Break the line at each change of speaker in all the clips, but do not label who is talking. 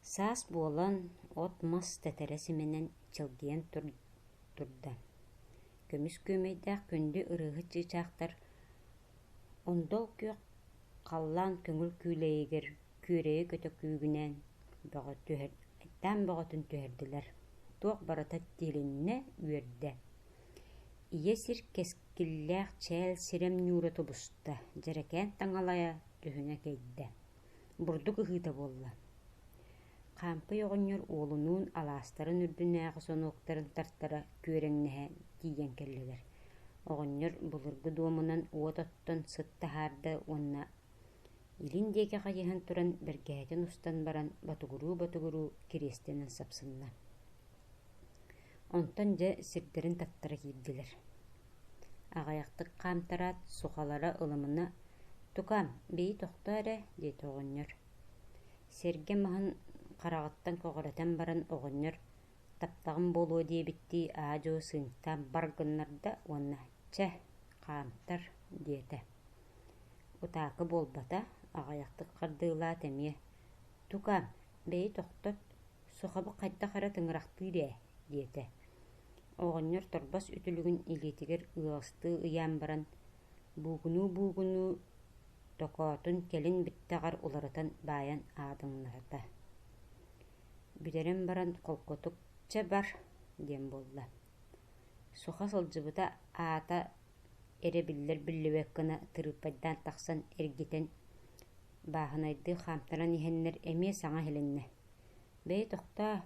Саас буолан от мас тәтәрәсі менен чылгиян турда. Көміс көмейдәк күнді ырығы чычақтар ондол күйек қаллан көңіл күйлейгер күрeye көтө күйгінен әттен бағытын түхерділер. Тоқ барата телінне үйерді. Ие сир кескілләқ чәл сирем нюры тұбысты. Жерекен таңалая түхіне кейді. Бұрды күхіті болла. Қампы yoğunyor oğlunun alastарын ürdünäği sonuqtарын tartara körеңнähe тиген келлелер. Оғыннyor bulurgu duomunan uototton sıtta harda onna ilindegi qayıhan turan bergäten ustan baran batuguru kirestenen sapsınna. Ontan ja sirderin tattara kiydiler. Ağayaqtık qamtarat suqalara ılımına "Tukam, beyi toqtara" deydi oğunyor. Serge mahın Qarağıttan koğuratan baran oğunyor taptağın bolu diye bitti ağacı sığıntıdan bargınlarda ona "Çeh, qamtar" diyete. Utağı bolbata ağayaqtık qardığıla temiye "Tukam, beyi toqtot, soqabı qayda qara tıngıraqtıydı" diyete. Oğunyor torbas ütülügün iletiger ığıstığı ıyan baran buğunu toqotun kelin bittağar ularatan bayan adınlarata. Bilerim baran kolkotuk çabar diyen bolla. Soqa sılcıbıta ata erebiller billivekana tırıpaydan taqsan ergiten bahınaydı xamtaran ihenler emeye sana helinne. Bey toqta,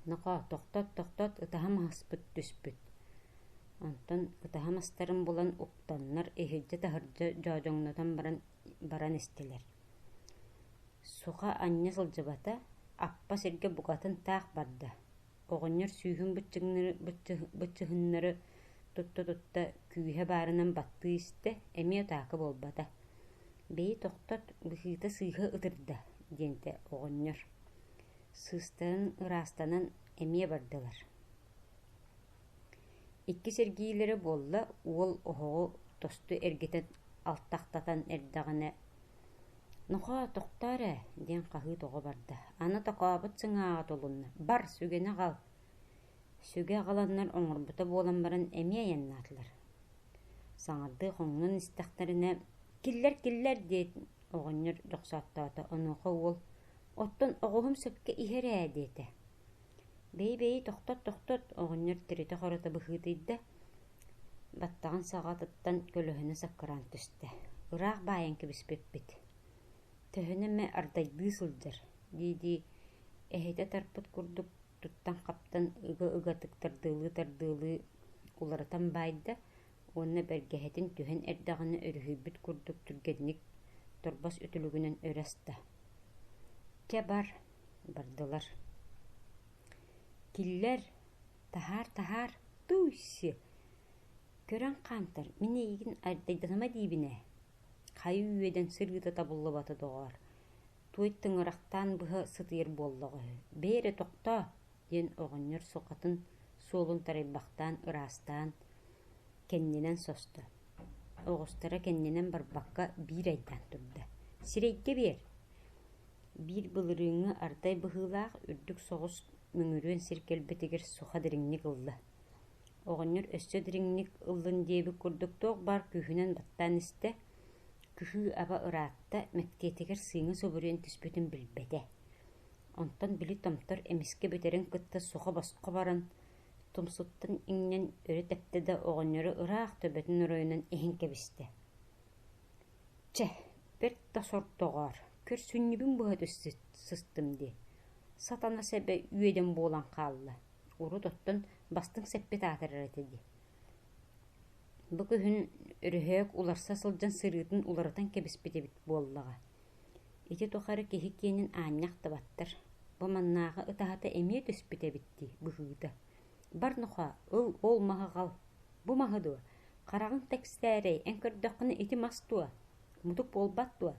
naqa toqtot ıtaham haspıt düspüt. Ondan ıtaham astarın bulan uptanlar ehilce tahırca jojongnatan baran isteler. Soqa anne sılcıbata appa serge bugatın taq barda. Oğunyor sүйhün bıçıhınları tutta kүйhe barınan battı iste emi otaqı bolbada. Beyi toqtot bıhıta sıyha ıtırda diyente oğunyor. Sığıstağın ırastanan emiye bardılar. İkki sergileri bolla uol oğu tostu ergeten alttaqtatan erdağına "Noqa toqtara" diyen qahı toğu barda. Ana toqabıt sıŋağa tolunna. Bar, sügene qal. Süge qalanlar oŋurbuta bolan baran emiye yannatılar. Saŋardı qoŋunun istaqtarına "Killer" deyit oğunyor doqsattata. Onuqa uol "Otton oğuhum söpke iherä" deyte. Bey toqtot oğunyor tirete qorata bıhıtıyda battağın sağatıttan kölöhüne sakkaran tüste. Iraq bayan kibispepbit. Töhüneme ardaydı sıldır. Didi ehete tarpıt kurduk tuttan kaptan ıgatık tardığılı ularatan bayda onna bergehetin tühen erdağını örühübüt kurduk türgenlik torbas ötülügünün örasta. Kebar bardılar. Killer tahar tuysi. Kören qamtar mine igin ardaydanama dibine. Qayı üyeden sırgıta tabullu batı doğar. Tuittın ıraqtan bıha sıtıyır bolluğu. "Beyre toqta" diyen oğunyor soqatın solun taraybaqtan ırastan kenninen sostu. Oğustara kenninen barbaqqa bir aydan turda. "Sireyge ber." Bir bılırığını arday bıhılaq ürdük soğus müngürün sirkelbetiger soqa diringnik ıllı. Oğunyor össö diringnik ıllın debi kurduk toq bar kühünen battan iste kühü aba ıratta mekteteger sığını soburuen tüspütün bilbede. Ondan bili tomtor emiske böterin kıtta soqa basqa baran tomsuttan iňnen öre tepte de oğunyoru ıraq töbetün oroyunan ehin kebiste. "Çeh, bertta sortoğar, kör sünnübün buhat sыстım di. Satana sebe üyeden bolan qallı. Uru tottan bastın seppet atarar etedi. Bu kühün örühök ularsa sılcan sırıtın ularatan kebispete bit bollağa. Iti toqarı kehikkenin añaqta battar. Bu mannağı ıtahata emeye töspete bitti bıhıda. Bar noqa, ol maha qal. Bu mahıdu. Qarağın tekstärey, enkördöqını iti mastua. Mutuk bolbattua.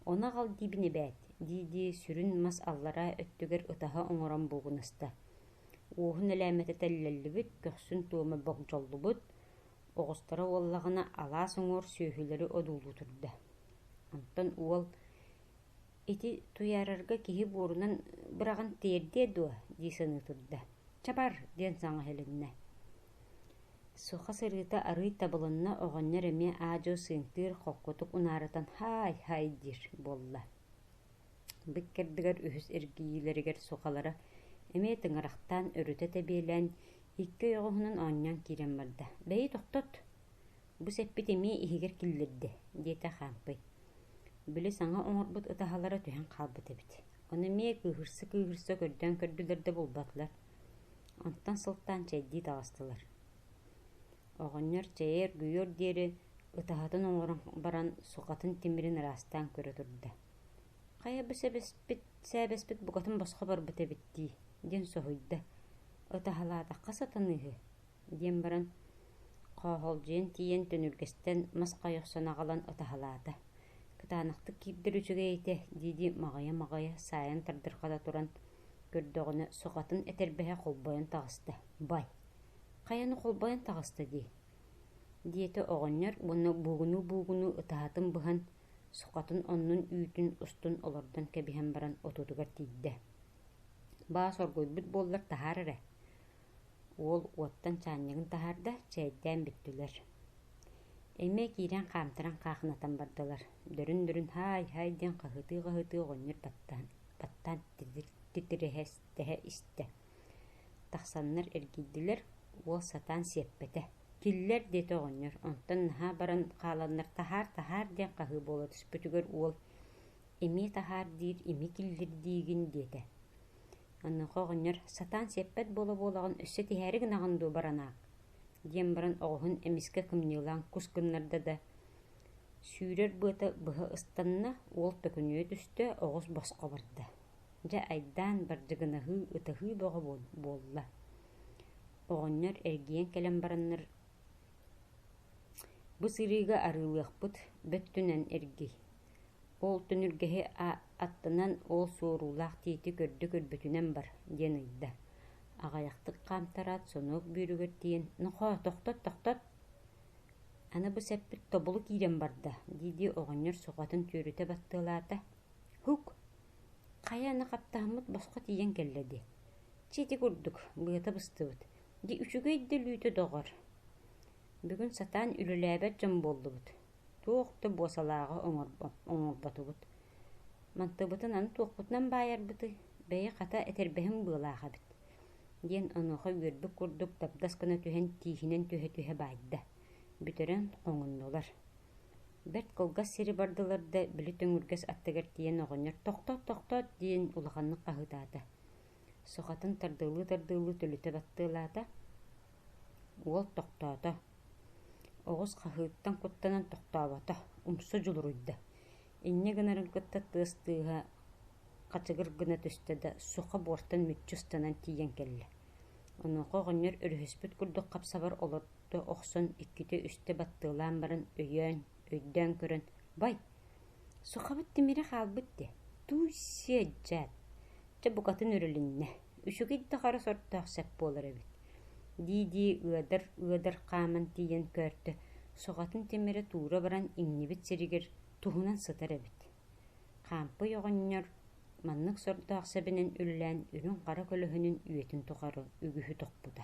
Ona qal dibine bät. Didi sürün mas allara öttüger ıtaha oŋoran buğunasta. Uğun elämete tellellibit, köksün tuğma boqjollubut. Oğustara ollağına ala soŋor söhüleri odullu turda. Ondan uol ити туярарга киһи буорунан быраган тиэрдие дуо дии саныытырда. Чабар диэн саҥа хэлэннэ. Суха сырыыта арый табылынна оҕонньор эмиэ аадьоо сыынтыыр холкутук унааратан хай диир буолла. Быт кэрдыгэр үһүс эргиилэригэр сухалара эмиэ тыҥарахтаан өрүтэ тэбиэлэн икки öҕөһүнэн оонньоон киирэн барда. Бэйи тохтот, бу сэппит эмиэ иһигэр киллэрдэ диэтэ хаампый. Били саҥа оҥорбут ытаһалара түһэн хаалбыт эбит. Ону эмиэ кыыһырса көрдөөн көрдүлэр да булбатылар. Онтон сылтаан чэйдии таҕастылар. Оҕонньор чэйэр гүйөр диэри ытаһатын оҥорон баран сухатын тимирин ыраастаан көрө турда. Хая бу сээбэспит бугатын босхо барбыт эбиттии диэн соһуйда. Ытаһалаатахха сатаныыһы диэн баран хоохолдьуйан тиийэн төнүргэстэн мас хайохсонаҕалан ытаһалаата. Кытаанахтык киирдэр үчүгэйитэ дииди маҕайа сааyan тардырхата туран көрдөҕүнэ сухатын этэрбэһэ холбойон таҕыста. Бай, хаяну холбойон таҕыста дии. Диэтэ оҕонньор уонна буугуну ытаһатын быһан сухатын оннун үүтүн устун олордон кэбиһэн баран отутугар тииддэ. Баа соргуйбут буоллар таһаар эрэ. Уол уоттан чаанньыгын таһаарда чэйддээн бүттүлэр. Эмиэ киирэн хаамтаран хаахынатан бардылар. Дөрүн хай диэн хаһытыы оҕонньор баттаан титирэһэстэһэ истэ. Тахсаннар эргийдилэр, уол сатаан сиэппэтэ. Киллэр диэтэ оҕонньор. Онтон наһаа баран хааланнар таһаар диэн хаһыы буола түспүтүгөр уол эмиэ таһаар диир ими киллэр диигин диэтэ. Оннуоха оҕонньор сатаан сиэппэт буолаган өссө тиһээри гынаҕын дуу баранаак диэн баран оҕоһун эмискэ кымньыылаан кус гыннарда да сүүрэр быата быһа ыстанна уол төкүнүө түстө оҕус босхо барда. Дьэ айдаан бардьыгынаһыы ытаһыы бөҕө буолла. Оҕонньор эргиэн кэлэн бараннар бу сырыыга арыылыахпыт бөт түнэн эргий. Ол төнүргэһи аттанан ол суорулаах тиити көрдө көрбөтүнэн бар диэн ыйда. Аҕайахтык хаамтараат сонуок бүүрүгэр тиийэн «Нохо, тохтот. Аны бу сэппит тобулу киирэн барда» дииди оҕонньор сухатын түөрүтэ баттыылаата. «Хук, хая аны хаптаһыммыт босхо тиийэн кэллэди. Чити курдук, быата быстыбыт. Ди үчүгэй да лүүтө доҕор. Бүгүн сатаан үлэлээбэт дьон буоллубут. Туохта буосалааҕа оҥорботубут. Мантыбытын аны туохпутунан баайарбыты, бэйэ хата этэрбэһин быалааха бит» диэн онуоха үөрбүк курдук табдас гына түһэн тииһинэн түһэ баайда. Бүтөрөн оҥуннулар. Бэрт кылгас сири бардылар да били төҥүргэс аттыгар тиийэн оҕонньор «Тохтот» диэн улаханнык хаһыытаата. Сухатын тардыылыы төлүтэ баттыылаата. Уол тохтоото. Оҕус хаһыыттан куттанан тохтообото, умсу дьулуруйда. Инньэ гынарын кытта тыастыыһа хачыгыр гына түстэ да суха буортан мүччү ыстанан тиийэн кэллэ. Онуоха оҕонньор өрүһүспүт курдук хапсабар олордо охсон икките үстэ баттыылаан баран өйдөөн көрөн «Бай, сухабыт тимире хаалбыт де, туусия дьаат, чэ букатын өрүлүннэ, үчүгейдэ хара сортоох сэп буолар эбит» дии ыадар хааман тиийэн көөртө сухатын тимире туора баран иҥнибит сиригэр туһунан сытар эбит. Хаампый оҕонньор маннык сордоох сэбинэн үллээн үрүн хара көлөһүнүн үөтүн тухары үгүһү тохпута.